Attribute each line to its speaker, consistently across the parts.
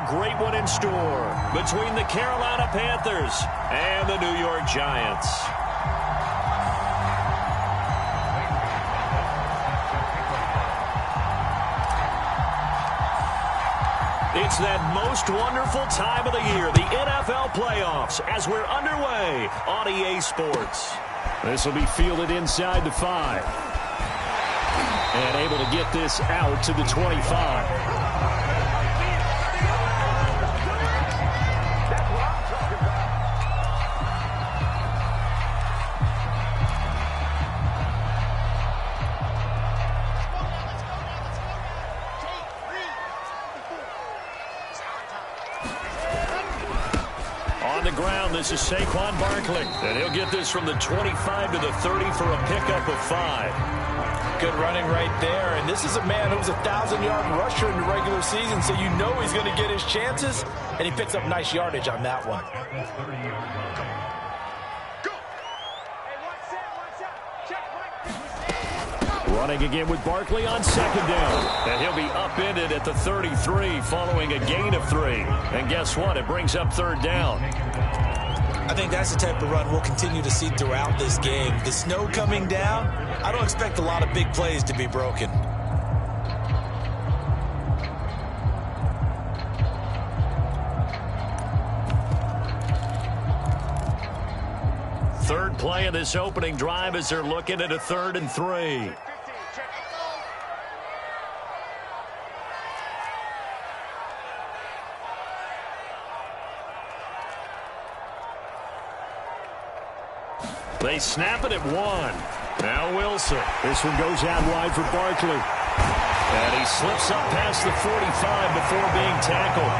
Speaker 1: a great one in store between the Carolina Panthers and the New York Giants. It's that most wonderful time of the year, the NFL playoffs, as we're underway on EA Sports.
Speaker 2: This will be fielded inside the 5. And able to get this out to the 25. This is Saquon Barkley, and he'll get this from the 25 to the 30 for a pickup of 5.
Speaker 3: Good running right there, and this is a man who was a 1,000-yard rusher in the regular season, so you know he's going to get his chances, and he picks up nice yardage on that one.
Speaker 2: Running again with Barkley on 2nd down, and he'll be upended at the 33 following a gain of 3. And guess what? It brings up 3rd down.
Speaker 3: I think that's the type of run we'll continue to see throughout this game. The snow coming down, I don't expect a lot of big plays to be broken.
Speaker 2: Third play of this opening drive as they're looking at a 3rd and 3. They snap it at 1. Now Wilson. This one goes out wide for Barkley. And he slips up past the 45 before being tackled.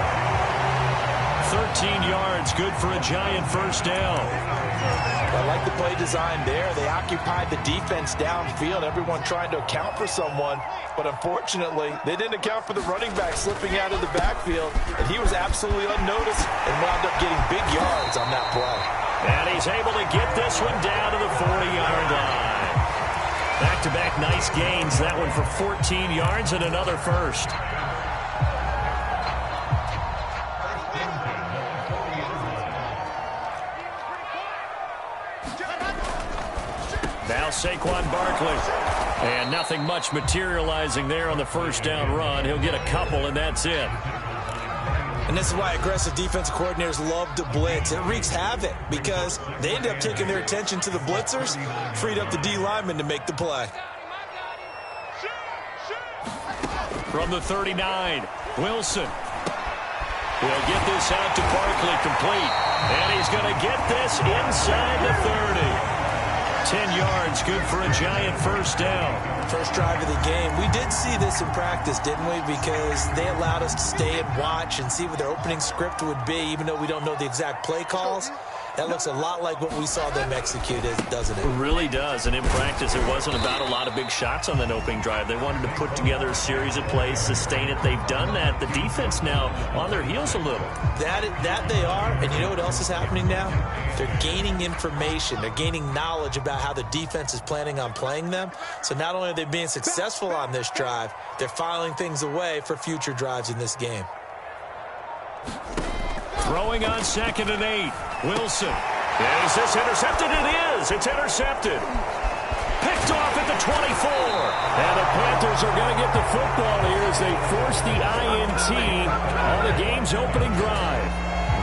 Speaker 2: 13 yards, good for a Giant first down.
Speaker 3: I like the play design there. They occupied the defense downfield, everyone trying to account for someone. But unfortunately, they didn't account for the running back slipping out of the backfield. And he was absolutely unnoticed and wound up getting big yards on that play.
Speaker 2: And he's able to get this one down to the 40-yard line. Back-to-back nice gains. That one for 14 yards and another first. Now Saquon Barkley. And nothing much materializing there on the first down run. He'll get a couple, and that's it.
Speaker 3: And this is why aggressive defensive coordinators love to blitz. It wreaks havoc because they end up taking their attention to the blitzers, freed up the D lineman to make the play.
Speaker 2: From the 39, Wilson. He'll get this out to Barkley complete. And he's going to get this inside the 30. 10 yards, good for a Giant first down.
Speaker 3: First drive of the game. We did see this in practice, didn't we? Because they allowed us to stay and watch and see what their opening script would be, even though we don't know the exact play calls. That looks a lot like what we saw them execute, doesn't it?
Speaker 2: It really does. And in practice, it wasn't about a lot of big shots on that opening drive. They wanted to put together a series of plays, sustain it. They've done that. The defense now on their heels a little.
Speaker 3: That they are. And you know what else is happening now? They're gaining information. They're gaining knowledge about how the defense is planning on playing them. So not only are they being successful on this drive, they're filing things away for future drives in this game.
Speaker 2: Throwing on 2nd and 8. Wilson. Is this intercepted? It is. It's intercepted. Picked off at the 24. And the Panthers are going to get the football here as they force the INT on the game's opening drive.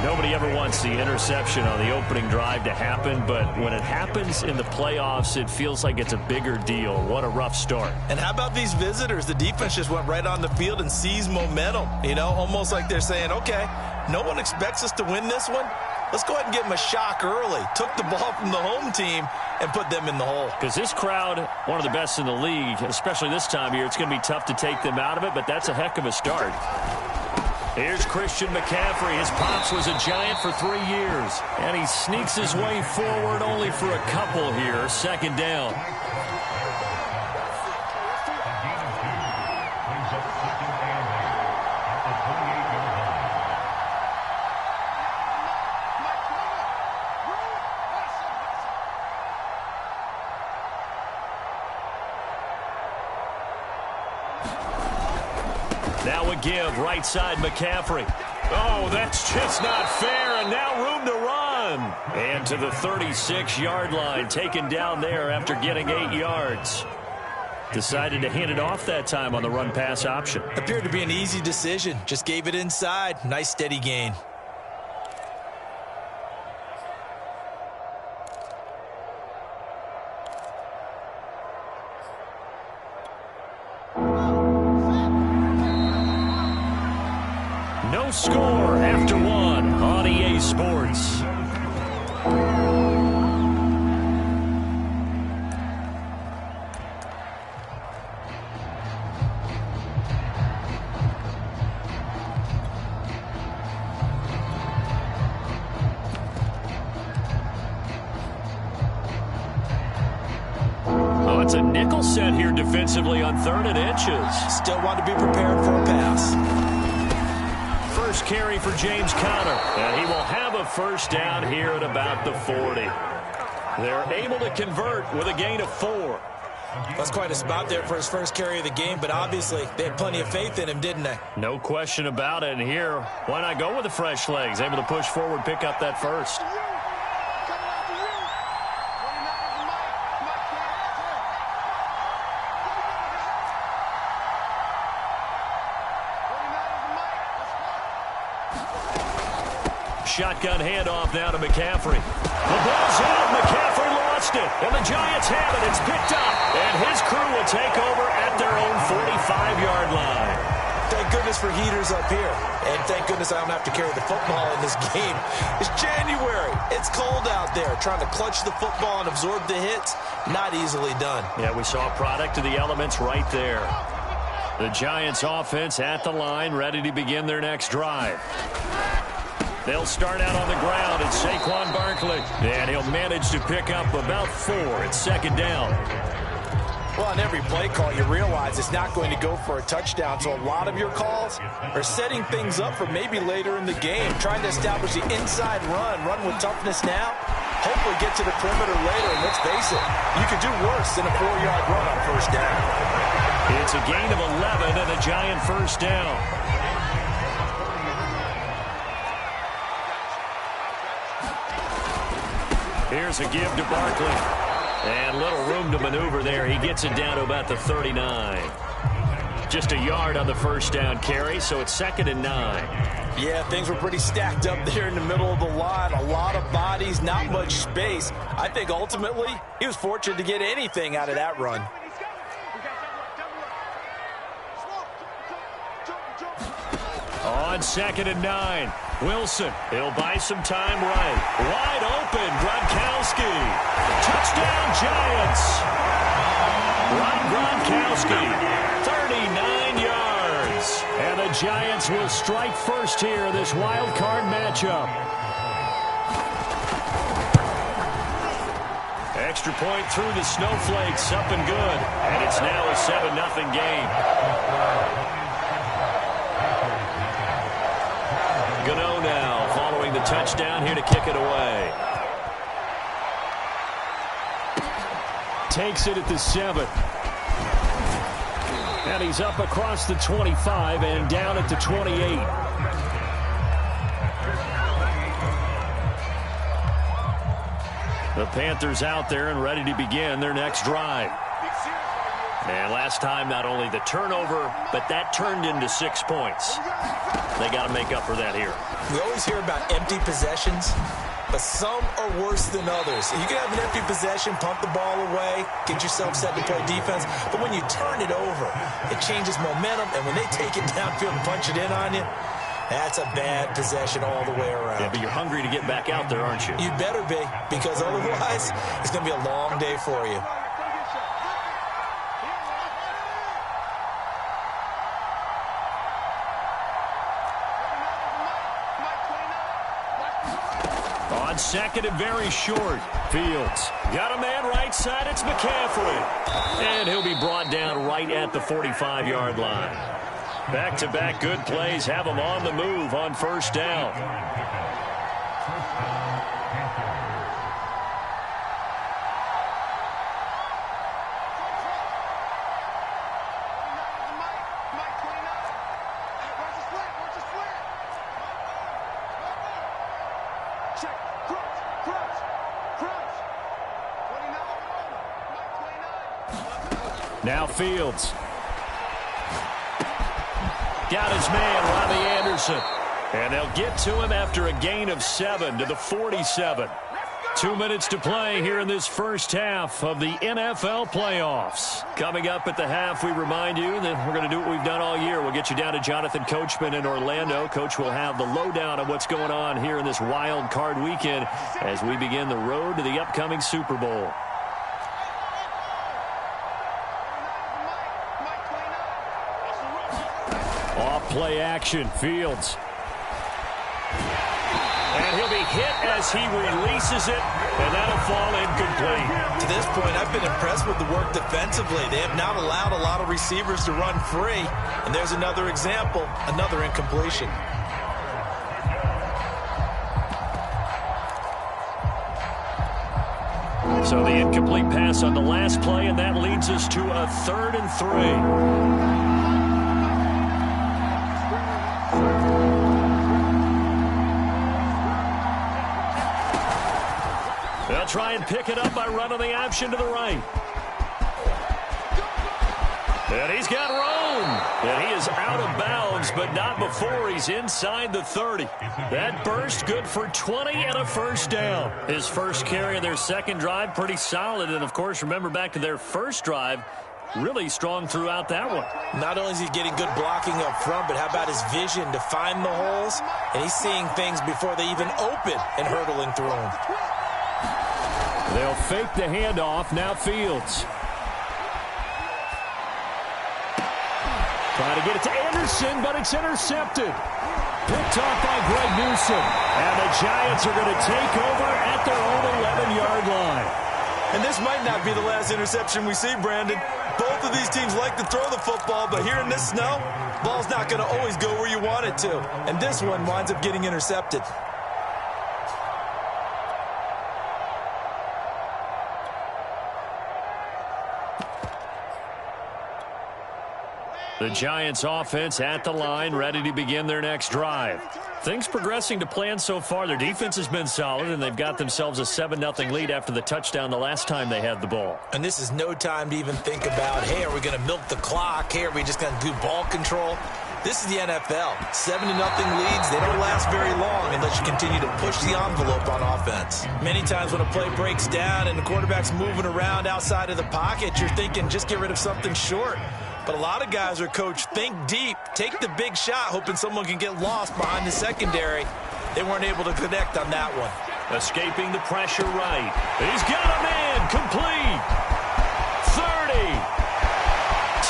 Speaker 2: Nobody ever wants the interception on the opening drive to happen, but when it happens in the playoffs, it feels like it's a bigger deal. What a rough start.
Speaker 3: And how about these visitors? The defense just went right on the field and seized momentum. You know, almost like they're saying, okay, no one expects us to win this one. Let's go ahead and give them a shock early. Took the ball from the home team and put them in the hole.
Speaker 2: Because this crowd, one of the best in the league, especially this time of year, it's going to be tough to take them out of it, but that's a heck of a start. Here's Christian McCaffrey. His pops was a Giant for 3 years. And he sneaks his way forward only for a couple here. 2nd down. Now a give, right side McCaffrey. Oh, that's just not fair, and now room to run. And to the 36-yard line, taken down there after getting 8 yards. Decided to hand it off that time on the run-pass option.
Speaker 3: Appeared to be an easy decision. Just gave it inside. Nice steady gain.
Speaker 2: No score after one on EA Sports. Oh, it's a nickel set here defensively on 3rd and inches.
Speaker 3: Still want to be prepared for a pass.
Speaker 2: First carry for James Conner, and he will have a first down here at about the 40. They're able to convert with a gain of 4.
Speaker 3: That's quite a spot there for his first carry of the game, but obviously they had plenty of faith in him, didn't they?
Speaker 2: No question about it. And here, why not go with the fresh legs? Able to push forward, pick up that first. Shotgun handoff now to McCaffrey. The ball's out. McCaffrey lost it. And the Giants have it. It's picked up. And his crew will take over at their own 45-yard line.
Speaker 3: Thank goodness for heaters up here. And thank goodness I don't have to carry the football in this game. It's January. It's cold out there. Trying to clutch the football and absorb the hits, not easily done.
Speaker 2: Yeah, we saw a product of the elements right there. The Giants offense at the line, ready to begin their next drive. They'll start out on the ground. It's Saquon Barkley. And he'll manage to pick up about 4 at 2nd down.
Speaker 3: Well, on every play call, you realize it's not going to go for a touchdown. So a lot of your calls are setting things up for maybe later in the game, trying to establish the inside run with toughness now, hopefully get to the perimeter later. And let's face it, you could do worse than a 4-yard run on first down.
Speaker 2: It's a gain of 11 and a Giant first down. Here's a give to Barkley. And little room to maneuver there. He gets it down to about the 39. Just a yard on the first down carry, so it's 2nd and 9.
Speaker 3: Yeah, things were pretty stacked up there in the middle of the line. A lot of bodies, not much space. I think ultimately he was fortunate to get anything out of that run.
Speaker 2: On 2nd and 9, Wilson. He'll buy some time right. Wide open, Gronkowski. Touchdown, Giants. Rob Gronkowski, 39 yards. And the Giants will strike first here in this wild card matchup. Extra point through the snowflakes, up and good. And it's now a 7-0 game. Gano now following the touchdown here to kick it away. Takes it at the 7. And he's up across the 25 and down at the 28. The Panthers out there and ready to begin their next drive. And last time, not only the turnover, but that turned into 6 points. They got to make up for that here.
Speaker 3: We always hear about empty possessions, but some are worse than others. You can have an empty possession, pump the ball away, get yourself set to play defense, but when you turn it over, it changes momentum, and when they take it downfield and punch it in on you, that's a bad possession all the way around.
Speaker 2: Yeah, but you're hungry to get back out there, aren't you?
Speaker 3: You better be, because otherwise, it's going to be a long day for you.
Speaker 2: On 2nd and very short, Fields got a man right side. It's McCaffrey. And he'll be brought down right at the 45-yard line. Back-to-back good plays have him on the move on first down. Now Fields. Got his man, Robbie Anderson. And they'll get to him after a gain of 7 to the 47. 2 minutes to play here in this first half of the NFL playoffs. Coming up at the half, we remind you that we're going to do what we've done all year. We'll get you down to Jonathan Coachman in Orlando. Coach will have the lowdown of what's going on here in this wild card weekend as we begin the road to the upcoming Super Bowl. Off play action, Fields. And he'll be hit as he releases it, and that'll fall incomplete.
Speaker 3: To this point, I've been impressed with the work defensively. They have not allowed a lot of receivers to run free. And there's another example, another incompletion.
Speaker 2: So the incomplete pass on the last play, and that leads us to a 3rd and 3. They'll try and pick it up by running the option to the right. And he's got room. And he is out of bounds, but not before he's inside the 30. That burst good for 20 and a first down. His first carry of their second drive, pretty solid. And, of course, remember back to their first drive, really strong throughout that one.
Speaker 3: Not only is he getting good blocking up front, but how about his vision to find the holes? And he's seeing things before they even open and hurtling through them.
Speaker 2: They'll fake the handoff. Now Fields. Trying to get it to Anderson, but it's intercepted. Picked off by Greg Newsome. And the Giants are going to take over at their own 11-yard line.
Speaker 3: And this might not be the last interception we see, Brandon. Both of these teams like to throw the football, but here in this snow, ball's not going to always go where you want it to. And this one winds up getting intercepted.
Speaker 2: The Giants offense at the line, ready to begin their next drive. Things progressing to plan so far. Their defense has been solid, and they've got themselves a 7-0 lead after the touchdown the last time they had the ball.
Speaker 3: And this is no time to even think about, hey, are we going to milk the clock? Hey, are we just going to do ball control? This is the NFL. 7-0 leads, they don't last very long unless you continue to push the envelope on offense. Many times when a play breaks down and the quarterback's moving around outside of the pocket, you're thinking just get rid of something short. But a lot of guys are coached, think deep, take the big shot, hoping someone can get lost behind the secondary. They weren't able to connect on that one.
Speaker 2: Escaping the pressure right. He's got a man, complete. 30,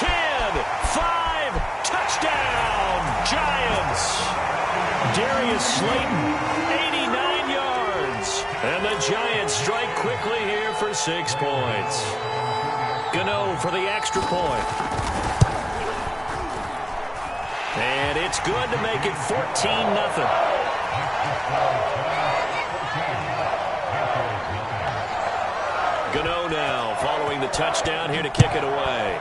Speaker 2: 10, 5, touchdown, Giants. Darius Slayton, 89 yards. And the Giants strike quickly here for 6 points. Gano for the extra point. And it's good to make it 14-0. Gano now following the touchdown here to kick it away.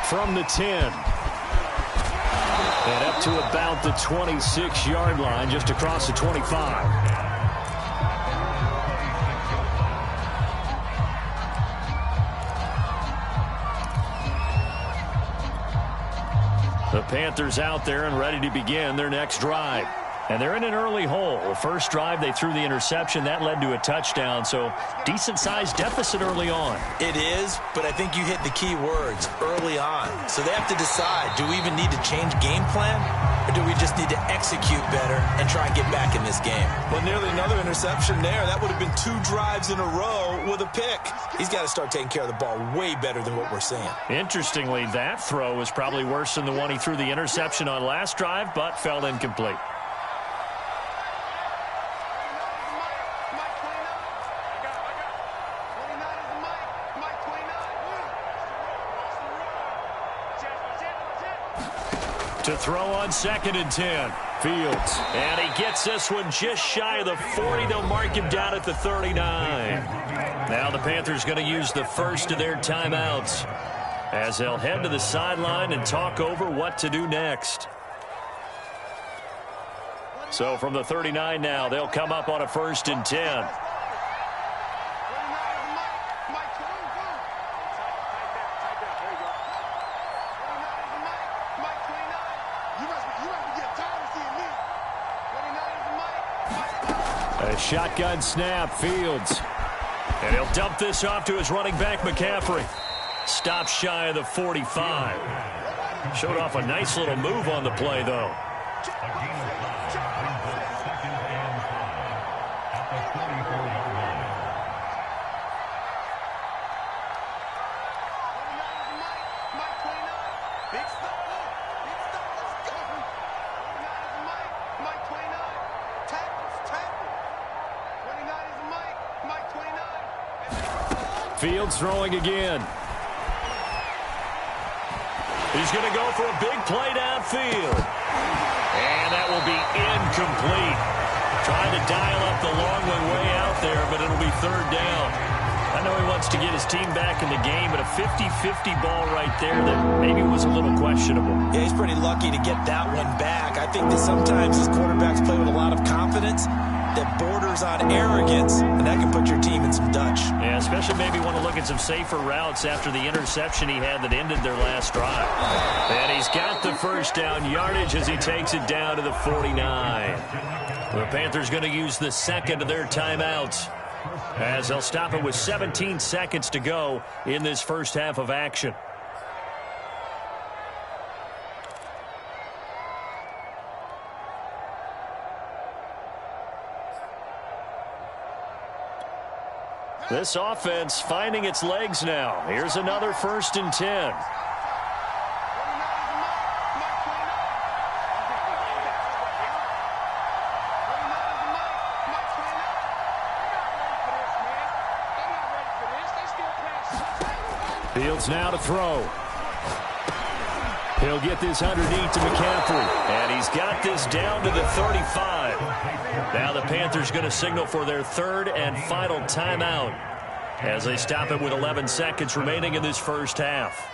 Speaker 2: From the 10. And up to about the 26-yard line, just across the 25. The Panthers out there and ready to begin their next drive. And they're in an early hole. The first drive, they threw the interception. That led to a touchdown, so decent-sized deficit early on.
Speaker 3: It is, but I think you hit the key words, early on. So they have to decide, do we even need to change game plan, or do we just need to execute better and try and get back in this game? Well, nearly another interception there. That would have been 2 drives in a row with a pick. He's got to start taking care of the ball way better than what we're seeing.
Speaker 2: Interestingly, that throw was probably worse than the one he threw the interception on last drive, but fell incomplete. To throw on 2nd and 10. Fields. And he gets this one just shy of the 40. They'll mark him down at the 39. Now the Panthers going to use the first of their timeouts as they'll head to the sideline and talk over what to do next. So from the 39 now, they'll come up on a 1st and 10. A shotgun snap, Fields. And he'll dump this off to his running back, McCaffrey. Stop shy of the 45. Showed off a nice little move on the play, though. Fields throwing again. He's going to go for a big play downfield. And that will be incomplete. Trying to dial up the long way out there, but it'll be 3rd down. I know he wants to get his team back in the game, but a 50-50 ball right there that maybe was a little questionable.
Speaker 3: Yeah, he's pretty lucky to get that one back. I think that sometimes these quarterbacks play with a lot of confidence that borders on arrogance, and that can put your team in some Dutch.
Speaker 2: Yeah, especially maybe want to look at some safer routes after the interception he had that ended their last drive. And he's got the 1st down yardage as he takes it down to the 49. The Panthers going to use the 2nd of their timeouts as they'll stop it with 17 seconds to go in this first half of action. This offense finding its legs now. Here's another 1st and 10. Fields now to throw. He'll get this underneath to McCaffrey. And he's got this down to the 35. Now the Panthers going to signal for their 3rd and final timeout as they stop it with 11 seconds remaining in this first half.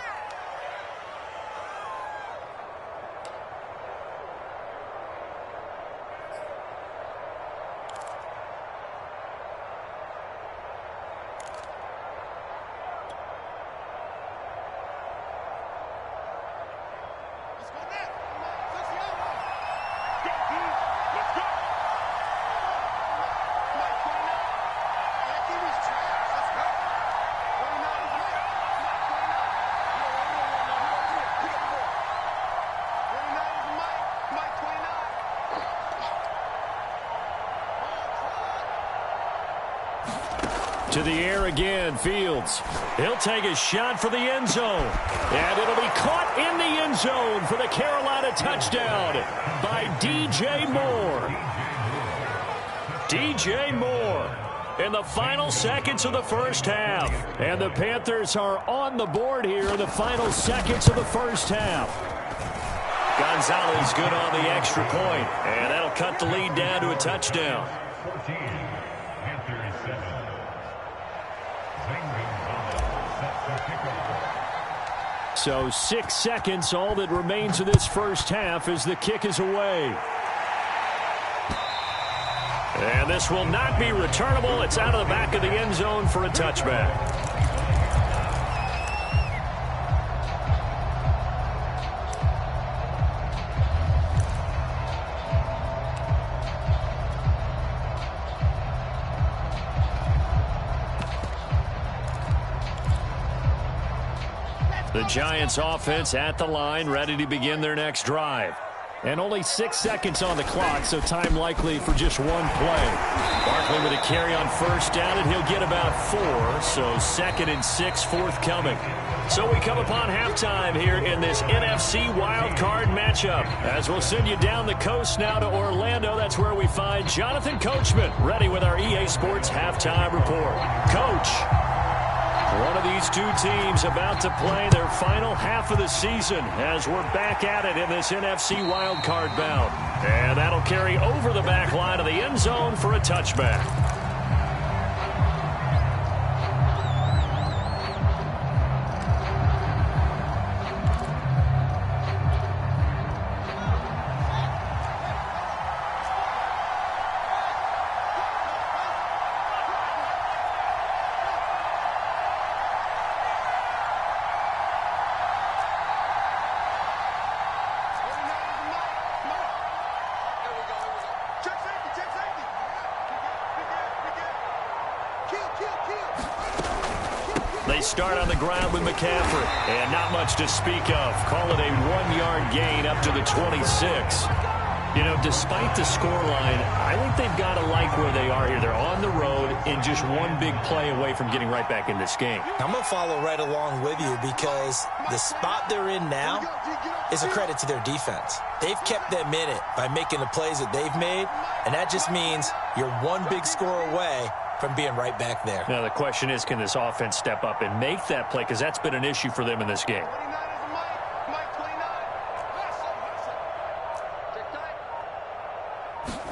Speaker 2: To the air again, Fields. He'll take a shot for the end zone. And it'll be caught in the end zone for the Carolina touchdown by DJ Moore. DJ Moore in the final seconds of the first half. And the Panthers are on the board here in the final seconds of the first half. Gonzalez good on the extra point. And that'll cut the lead down to a touchdown. So 6 seconds, all that remains of this first half as the kick is away. And this will not be returnable. It's out of the back of the end zone for a touchback. The Giants offense at the line, ready to begin their next drive. And only 6 seconds on the clock, so time likely for just one play. Barkley with a carry on first down, and he'll get about 4, so 2nd and 6 forthcoming. So we come upon halftime here in this NFC wildcard matchup. As we'll send you down the coast now to Orlando, that's where we find Jonathan Coachman, ready with our EA Sports halftime report. Coach. One of these two teams about to play their final half of the season as we're back at it in this NFC wildcard bout. And that'll carry over the back line of the end zone for a touchback. They start on the ground with McCaffrey. And not much to speak of. Call it a 1-yard gain up to the 26. You know, despite the scoreline, I think they've got to like where they are here. They're on the road and just one big play away from getting right back in this game.
Speaker 4: I'm going to follow right along with you because the spot they're in now is a credit to their defense. They've kept them in it by making the plays that they've made, and that just means you're one big score away from being right back there.
Speaker 2: Now, the question is, can this offense step up and make that play? Because that's been an issue for them in this game.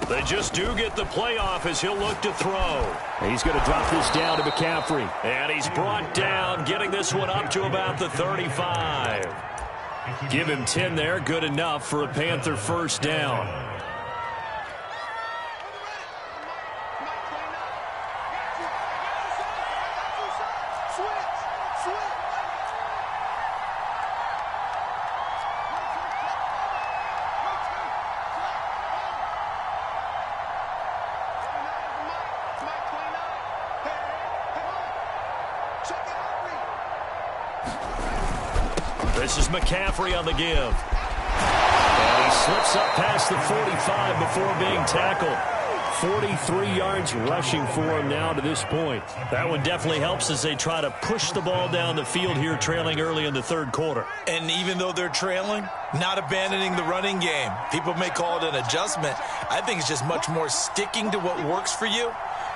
Speaker 2: They just do get the playoff as he'll look to throw. He's going to drop this down to McCaffrey. And he's brought down, getting this one up to about the 35. Give him 10 there, good enough for a Panther first down. This is McCaffrey on the give. And he slips up past the 45 before being tackled. 43 yards rushing for him now to this point. That one definitely helps as they try to push the ball down the field here, trailing early in the third quarter.
Speaker 3: And even though they're trailing, not abandoning the running game. People may call it an adjustment. I think it's just much more sticking to what works for you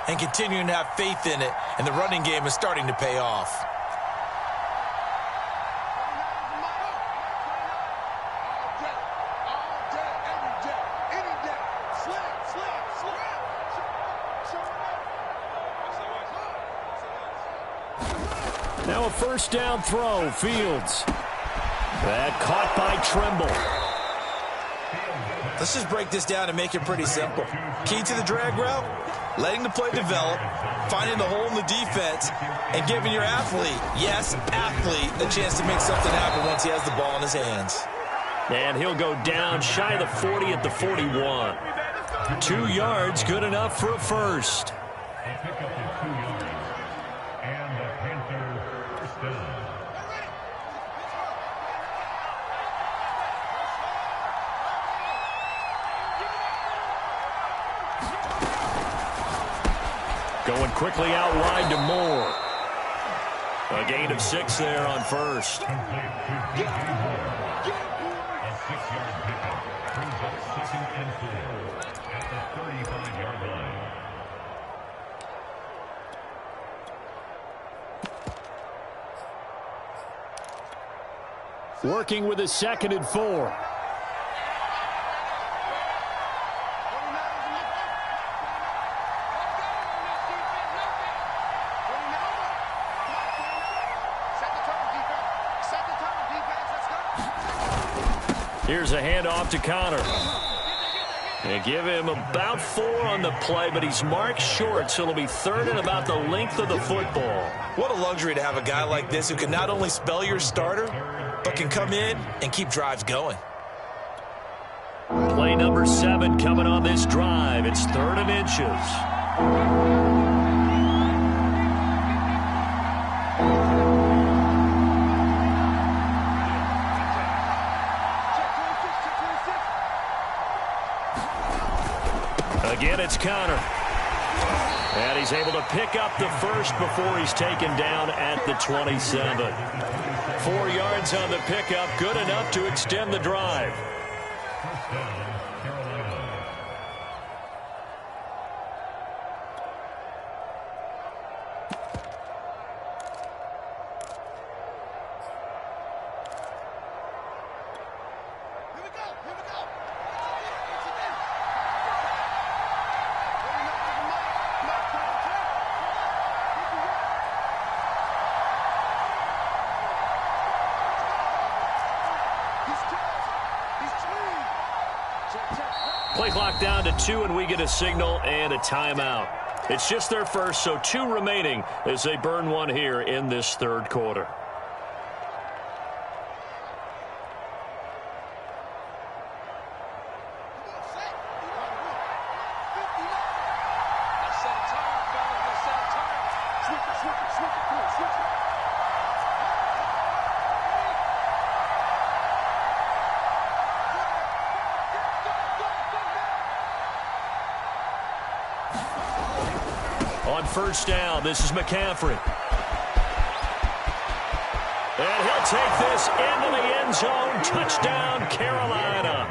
Speaker 3: and continuing to have faith in it. And the running game is starting to pay off.
Speaker 2: Now a first down throw, Fields. That caught by Tremble.
Speaker 3: Let's just break this down and make it pretty simple. Key to the drag route, letting the play develop, finding the hole in the defense, and giving your athlete, yes, athlete, a chance to make something happen once he has the ball in his hands.
Speaker 2: And he'll go down shy of the 40 at the 41. 2 yards, good enough for a first. Going quickly out wide to Moore. A gain of 6 there on first. Working with a 2nd and 4. Here's a handoff to Connor. And give him about 4 on the play, but he's marked short, so it'll be 3rd and about the length of the football.
Speaker 3: What a luxury to have a guy like this who can not only spell your starter, but can come in and keep drives going.
Speaker 2: Play number 7 coming on this drive. It's 3rd and inches. Again, it's Connor. And he's able to pick up the first before he's taken down at the 27. 4 yards on the pickup, good enough to extend the drive. Play clock down to 2, and we get a signal and a timeout. It's just their first, so 2 remaining as they burn one here in this third quarter. On first down, this is McCaffrey. And he'll take this into the end zone. Touchdown, Carolina.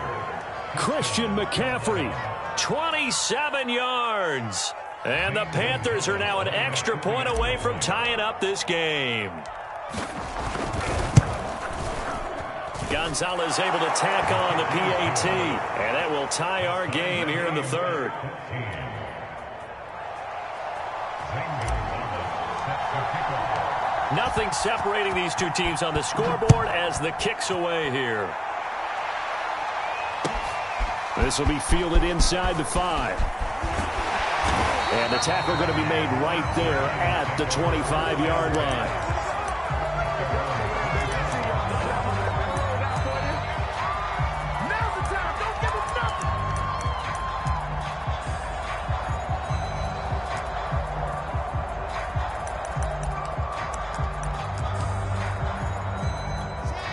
Speaker 2: Christian McCaffrey, 27 yards. And the Panthers are now an extra point away from tying up this game. Gonzalez able to tack on the PAT. And that will tie our game here in the third. Nothing separating these two teams on the scoreboard as the kick's away here. This will be fielded inside the 5. And the tackle going to be made right there at the 25-yard line.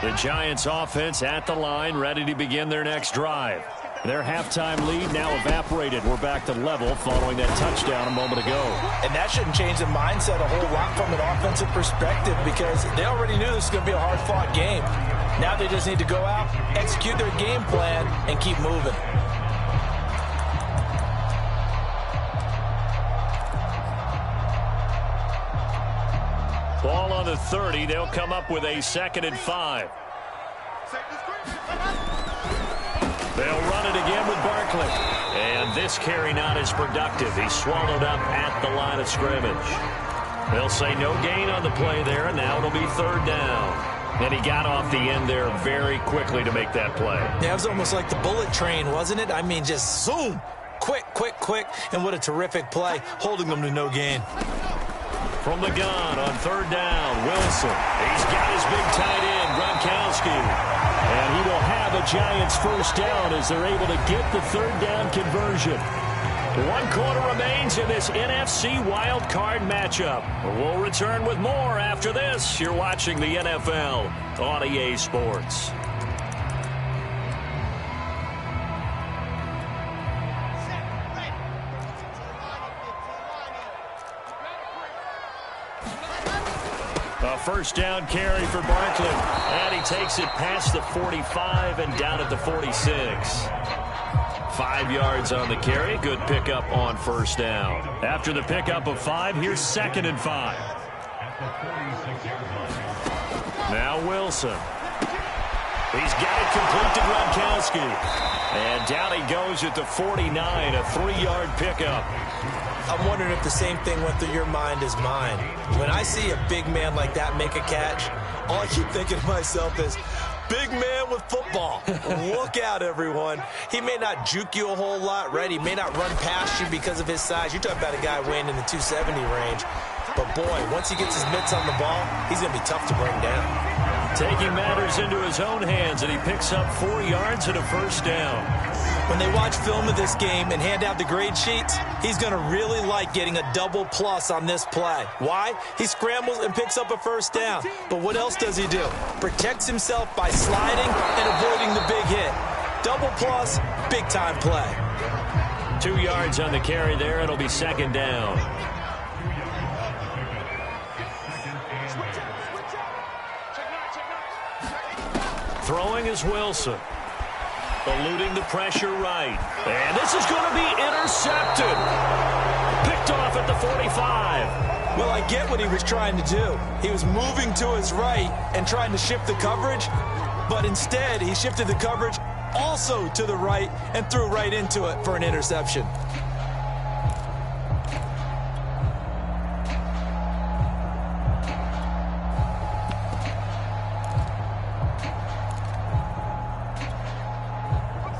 Speaker 2: The Giants offense at the line, ready to begin their next drive. Their halftime lead now evaporated. We're back to level following that touchdown a moment ago.
Speaker 4: And that shouldn't change the mindset a whole lot from an offensive perspective because they already knew this was going to be a hard-fought game. Now they just need to go out, execute their game plan, and keep moving.
Speaker 2: Ball on the 30. They'll come up with a 2nd and 5. They'll run it again with Barkley. And this carry not as productive. He's swallowed up at the line of scrimmage. They'll say no gain on the play there, and now it'll be 3rd down. And he got off the end there very quickly to make that play.
Speaker 4: Yeah, it was almost like the bullet train, wasn't it? I mean, just zoom. Quick, quick, quick. And what a terrific play, holding them to no gain.
Speaker 2: From the gun on 3rd down, Wilson. He's got his big tight end, Gronkowski. And he will have a Giants 1st down as they're able to get the 3rd down conversion. 1 quarter remains in this NFC Wild Card matchup. We'll return with more after this. You're watching the NFL on EA Sports. A 1st down carry for Barkley. And he takes it past the 45 and down at the 46. 5 yards on the carry. Good pickup on 1st down. After the pickup of 5, here's 2nd and 5. Now Wilson. He's got it complete to Gronkowski. And down he goes at the 49, a 3-yard pickup.
Speaker 4: I'm wondering if the same thing went through your mind as mine. When I see a big man like that make a catch, all I keep thinking to myself is, big man with football. Look out, everyone. He may not juke you a whole lot, right? He may not run past you because of his size. You're talking about a guy weighing in the 270 range. But, boy, once he gets his mitts on the ball, he's going to be tough to bring down.
Speaker 2: Taking matters into his own hands, and he picks up 4 yards and a 1st down.
Speaker 4: When they watch film of this game and hand out the grade sheets, he's going to really like getting a double plus on this play. Why? He scrambles and picks up a 1st down. But what else does he do? Protects himself by sliding and avoiding the big hit. Double plus, big-time play.
Speaker 2: 2 yards on the carry there. It'll be 2nd down. Throwing is Wilson. Eluding the pressure right. And this is going to be intercepted. Picked off at the 45.
Speaker 4: Well, I get what he was trying to do. He was moving to his right and trying to shift the coverage, but instead he shifted the coverage also to the right and threw right into it for an interception.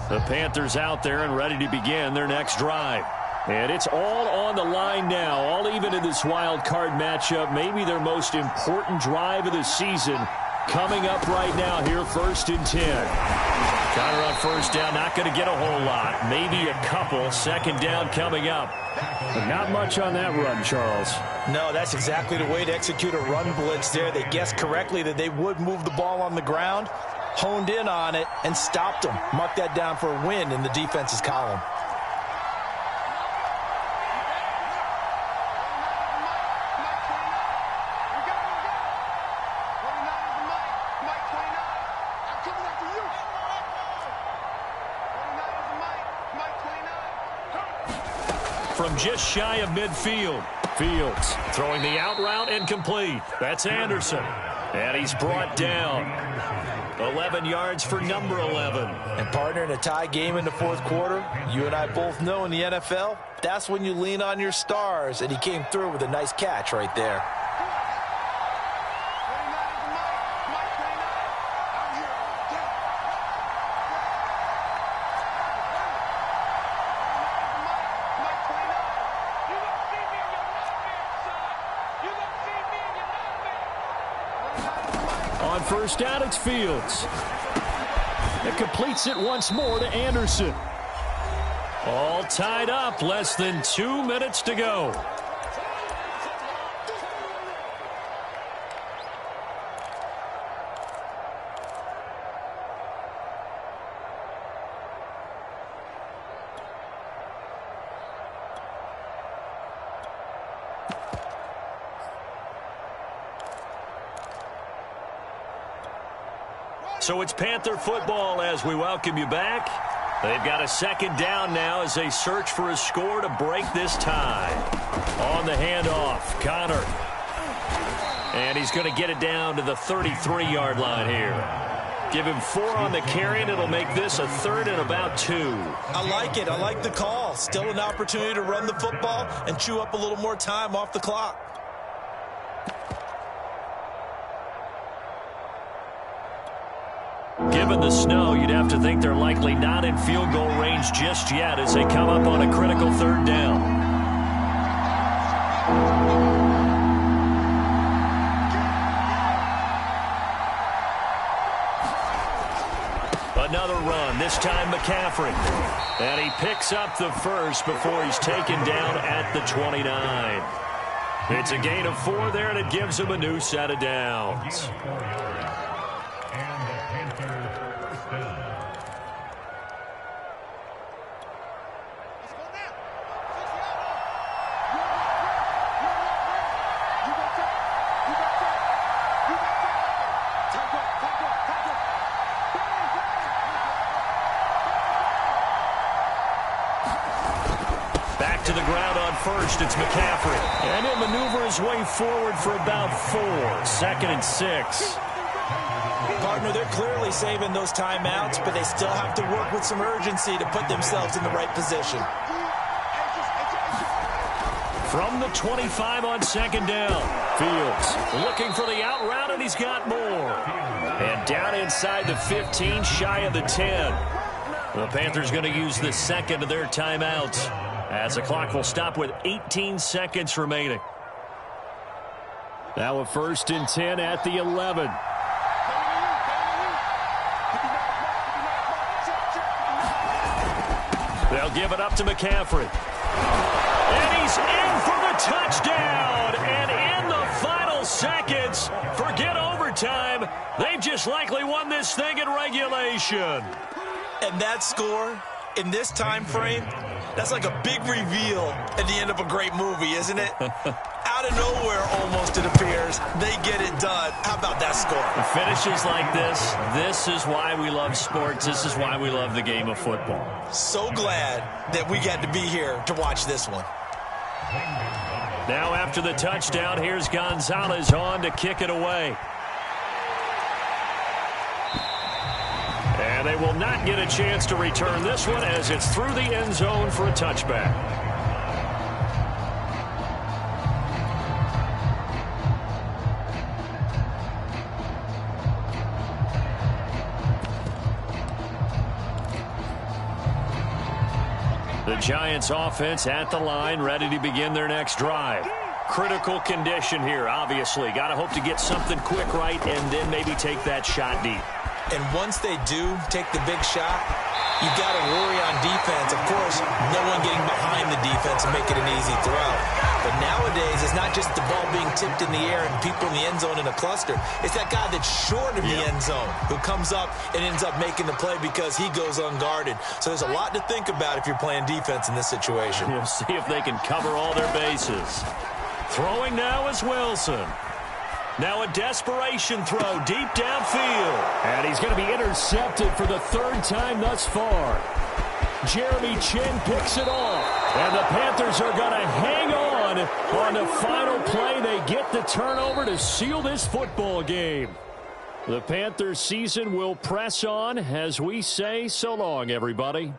Speaker 2: The Panthers out there and ready to begin their next drive. And it's all on the line now, all even in this wild card matchup. Maybe their most important drive of the season coming up right now here, 1st and 10. Connor on 1st down, not going to get a whole lot. Maybe a couple. 2nd down coming up. But not much on that run, Charles.
Speaker 4: No, that's exactly the way to execute a run blitz there. They guessed correctly that they would move the ball on the ground, honed in on it, and stopped them. Mark that down for a win in the defense's column.
Speaker 2: from just shy of midfield. Fields throwing the out route incomplete. That's Anderson. And he's brought down. 11 yards for number 11.
Speaker 3: And partner, in a tie game in the fourth quarter, you and I both know in the NFL, that's when you lean on your stars, and he came through with a nice catch right there.
Speaker 2: On first down, it's Fields. It completes it once more to Anderson. All tied up, less than 2 minutes to go. So it's Panther football as we welcome you back. They've got a second down now as they search for a score to break this tie. On the handoff, Connor. And he's going to get it down to the 33-yard line here. Give him 4 on the carry, and it'll make this a third and about 2.
Speaker 4: I like it. I like the call. Still an opportunity to run the football and chew up a little more time off the clock.
Speaker 2: Given the snow, you'd have to think they're likely not in field goal range just yet as they come up on a critical third down. Another run, this time McCaffrey. And he picks up the first before he's taken down at the 29. It's a gain of 4 there, and it gives him a new set of downs. To the ground on first, it's McCaffrey. And he'll maneuver his way forward for about 4. 2nd and 6.
Speaker 4: Partner, they're clearly saving those timeouts, but they still have to work with some urgency to put themselves in the right position.
Speaker 2: From the 25 on second down, Fields looking for the out route, and he's got more. And down inside the 15, shy of the 10. The Panthers going to use the second of their timeouts, as the clock will stop with 18 seconds remaining. Now a 1st and 10 at the 11. They'll give it up to McCaffrey. And he's in for the touchdown. And in the final seconds, forget overtime. They've just likely won this thing in regulation.
Speaker 4: And that score in this time frame, that's like a big reveal at the end of a great movie, isn't it? Out of nowhere, almost, it appears, they get it done. How about that score?
Speaker 2: Finishes like this is why we love sports. This is why we love the game of football.
Speaker 4: So glad that we got to be here to watch this one.
Speaker 2: Now after the touchdown, here's Gonzalez on to kick it away. And they will not get a chance to return this one as it's through the end zone for a touchback. The Giants offense at the line, ready to begin their next drive. Critical condition here, obviously. Got to hope to get something quick right and then maybe take that shot deep.
Speaker 4: And once they do take the big shot, you've got to worry on defense. Of course, no one getting behind the defense and make it an easy throw. But nowadays, it's not just the ball being tipped in the air and people in the end zone in a cluster. It's that guy that's short of the end zone who comes up and ends up making the play because he goes unguarded. So there's a lot to think about if you're playing defense in this situation.
Speaker 2: We'll see if they can cover all their bases. Throwing now is Wilson. Now a desperation throw deep downfield. And he's going to be intercepted for the 3rd time thus far. Jeremy Chinn picks it off. And the Panthers are going to hang on the final play. They get the turnover to seal this football game. The Panthers season will press on as we say so long, everybody.